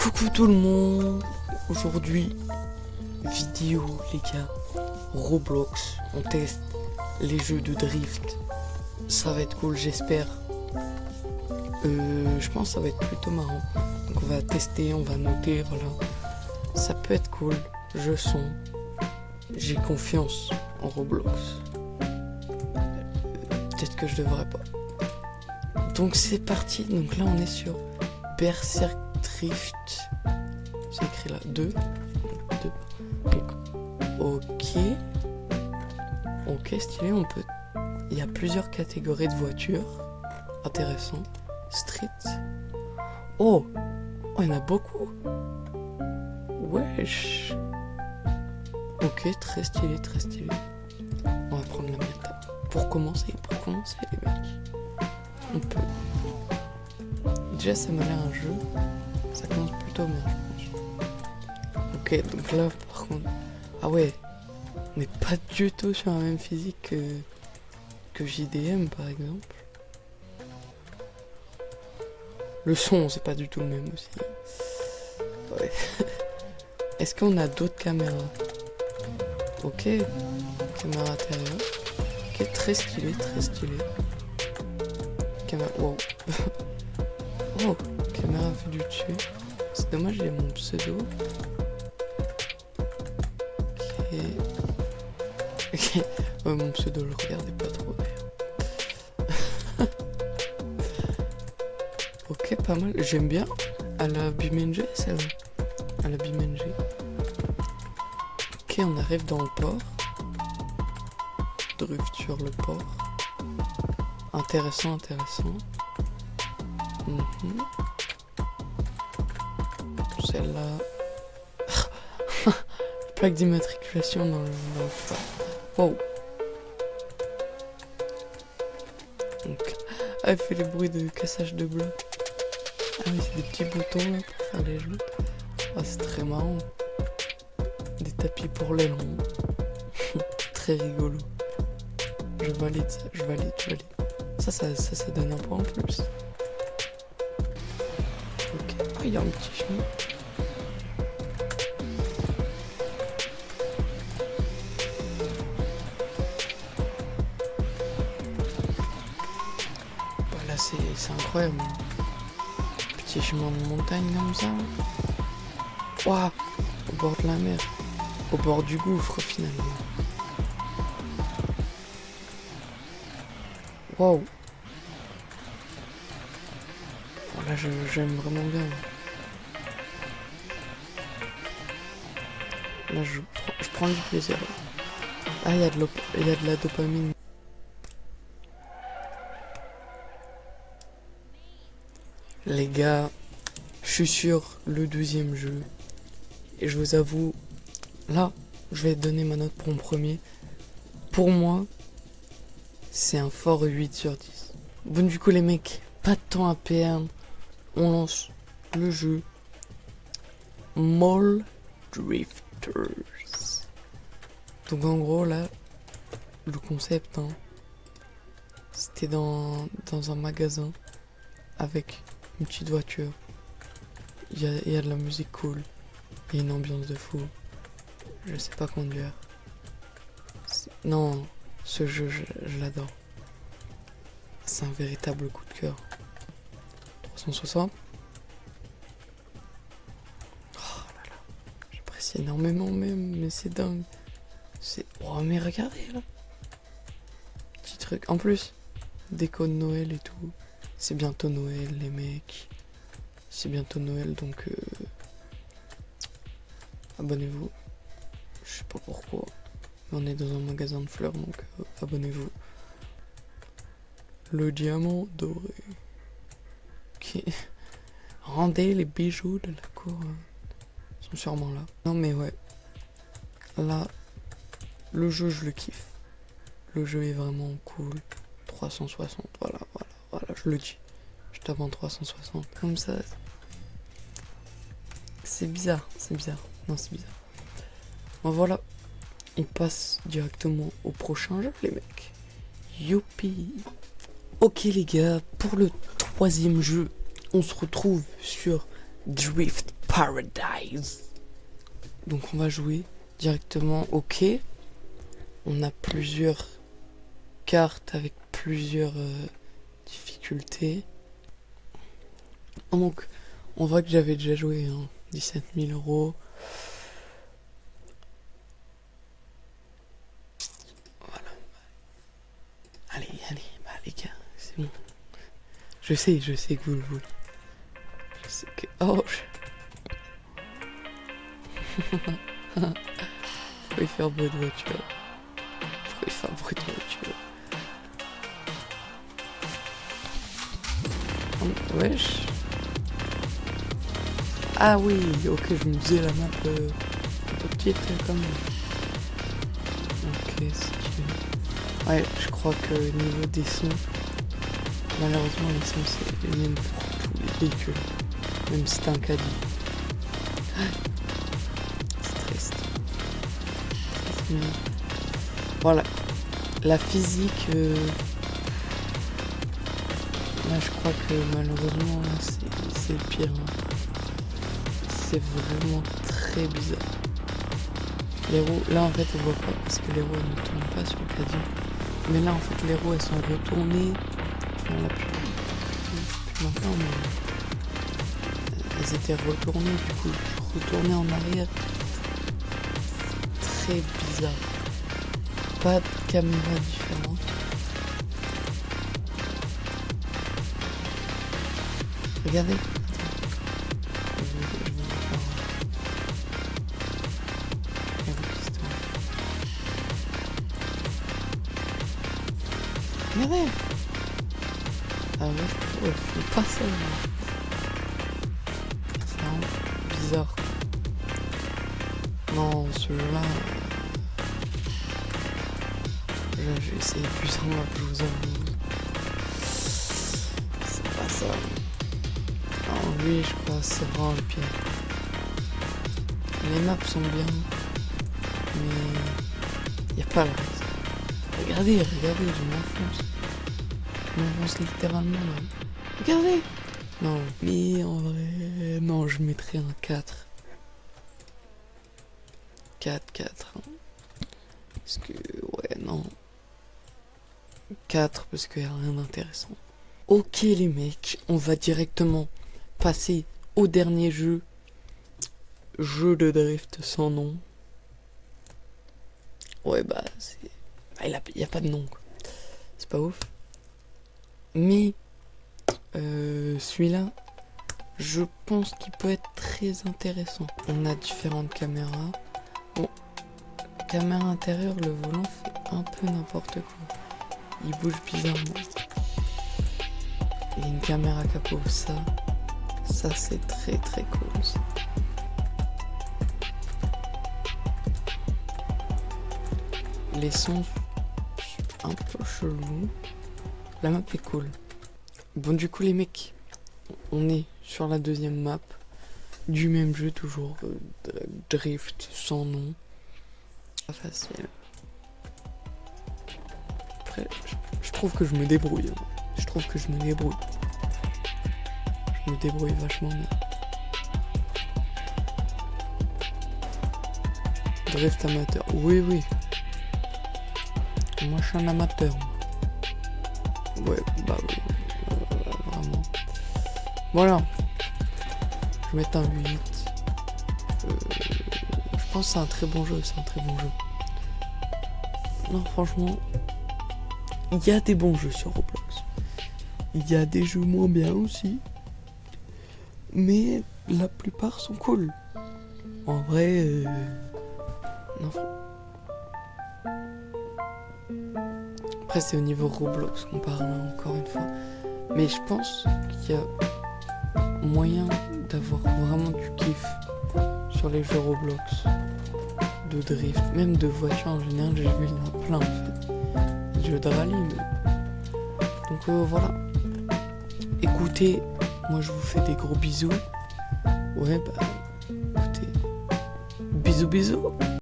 Coucou tout le monde. Aujourd'hui, vidéo les gars, Roblox, on teste les jeux de drift. Ça va être cool, j'espère. Je pense que ça va être plutôt marrant. Donc on va tester, on va noter, voilà. Ça peut être cool, je sens. J'ai confiance en Roblox. Peut-être que je devrais pas. Donc c'est parti, donc là on est sur Berserk Drift. C'est écrit là, 2. Donc, ok, stylé, on peut... Il y a plusieurs catégories de voitures. Intéressant. Street. Oh, il y en a beaucoup. Wesh. Ok, très stylé, très stylé. On va prendre la méta. Pour commencer les mecs. On peut. Déjà ça m'a l'air un jeu. Ça commence plutôt bien, je pense. Ok, donc là par contre. Ah ouais. On n'est pas du tout sur la même physique que JDM par exemple. Le son, c'est pas du tout le même aussi. Ouais. Est-ce qu'on a d'autres caméras? Ok. Caméra intérieure. Ok, très stylé, très stylé. Caméra. Wow. Oh, caméra vue du dessus. C'est dommage, il y a mon pseudo. Ok. Ouais, mon pseudo, le regardez pas trop d'ailleurs. Ok, pas mal. J'aime bien. À la BeamNG, celle-là. À la BeamNG. Ok, on arrive dans le port. Drift sur le port. Intéressant, intéressant. Celle-là. Plaque d'immatriculation dans le phare. Wow. Donc, elle fait les bruits de cassage de blocs. Ah oui, c'est des petits boutons là pour faire les jeux. Ah, c'est très marrant. Des tapis pour l'aileron. Très rigolo. Je valide ça, je valide. Ça donne un point en plus. Ok, ah, il y a un petit chemin. Voilà, c'est incroyable. Petit chemin de montagne comme ça. Waouh, au bord de la mer. Au bord du gouffre finalement. Waouh. Là, j'aime vraiment bien. Là, je prends du plaisir. Ah, il y a de la dopamine. Les gars, je suis sur le 12e jeu. Et je vous avoue, là, je vais donner ma note pour mon premier. Pour moi, c'est un fort 8 sur 10. Bon, du coup, les mecs, pas de temps à perdre. On lance le jeu Mall Drifters. Donc en gros là, le concept, hein, c'était dans un magasin avec une petite voiture. Il y a de la musique cool, il y a une ambiance de fou. Je sais pas conduire. Non, ce jeu je l'adore. C'est un véritable coup de cœur. 360. Oh là là, j'apprécie énormément même, mais c'est dingue. Oh mais regardez là. Petit truc. En plus, déco de Noël et tout. C'est bientôt Noël les mecs. C'est bientôt Noël donc abonnez-vous. Je sais pas pourquoi. Mais on est dans un magasin de fleurs donc abonnez-vous. Le diamant doré. Ok. Rendez les bijoux de la couronne. Ils sont sûrement là. Non mais ouais. Là, le jeu je le kiffe. Le jeu est vraiment cool. 360, voilà, je le dis. Je tape en 360. Comme ça. C'est bizarre. Non, c'est bizarre. Bon voilà. On passe directement au prochain jeu les mecs. Youpi. Ok les gars, pour le 3e jeu, on se retrouve sur Drift Paradise. Donc on va jouer directement au quai. On a plusieurs cartes avec plusieurs difficultés. Donc on voit que j'avais déjà joué 17 000 €. Voilà. Allez, bah les gars, c'est bon. Je sais que vous le voulez. Je sais que... Oh Faut y faire bruit de voiture. Wesh. Ah oui, ok, je me disais la map un peu petite quand même. Ok, stylé. Ouais, je crois que au niveau des sons, malheureusement les sons c'est les mêmes pour tous les véhicules. Même si c'est un caddie. C'est triste. Mais voilà. La physique, là je crois que malheureusement c'est le pire. C'est vraiment très bizarre. Les roues, là en fait on voit pas parce que les roues ne tournent pas sur le caddie. Mais là en fait les roues elles sont retournées. On l'a plus maintenant mais elles étaient retournées du coup. Retournées en arrière. Très bizarre. Pas de caméra différente. Regardez. Regardez. Ah ouais, faut pas ça. C'est vraiment bizarre. Non, celui-là... J'ai essayé plusieurs fois, je vous avoue. C'est pas ça. Non, lui, je crois que c'est vraiment le pire. Les maps sont bien, mais il n'y a pas le reste. Regardez, je m'enfonce littéralement là. Regardez. Non, mais en vrai, non, je mettrais un 4. 4. Hein. Parce que, ouais, non. 4 parce qu'il n'y a rien d'intéressant. Ok les mecs, on va directement passer au dernier jeu. Jeu de drift sans nom. Ouais bah c'est... il n'y a pas de nom quoi. C'est pas ouf. Mais celui-là, je pense qu'il peut être très intéressant. On a différentes caméras. Bon, caméra intérieure, le volant fait un peu n'importe quoi. Il bouge bizarrement. Il y a une caméra capot, ça c'est très très cool. Ça. Les sons un peu chelous. La map est cool. Bon du coup les mecs, on est sur la deuxième map du même jeu toujours, drift sans nom. Pas facile. Après, je trouve que je me débrouille. Je me débrouille vachement bien. Drift amateur. Oui. Moi je suis un amateur. Ouais, bah oui. Vraiment. Voilà. Je vais mettre un 8. Je pense que c'est un très bon jeu. Non, franchement, il y a des bons jeux sur Roblox. Il y a des jeux moins bien aussi. Mais la plupart sont cool. En vrai, non. Après, c'est au niveau Roblox qu'on parle encore une fois. Mais je pense qu'il y a moyen d'avoir vraiment du kiff sur les jeux Roblox. De drift, même de voiture en général, j'ai vu il y en a plein en fait. Des jeux de rallye, mais... Donc voilà. Écoutez, moi je vous fais des gros bisous. Ouais, bah, écoutez, bisous.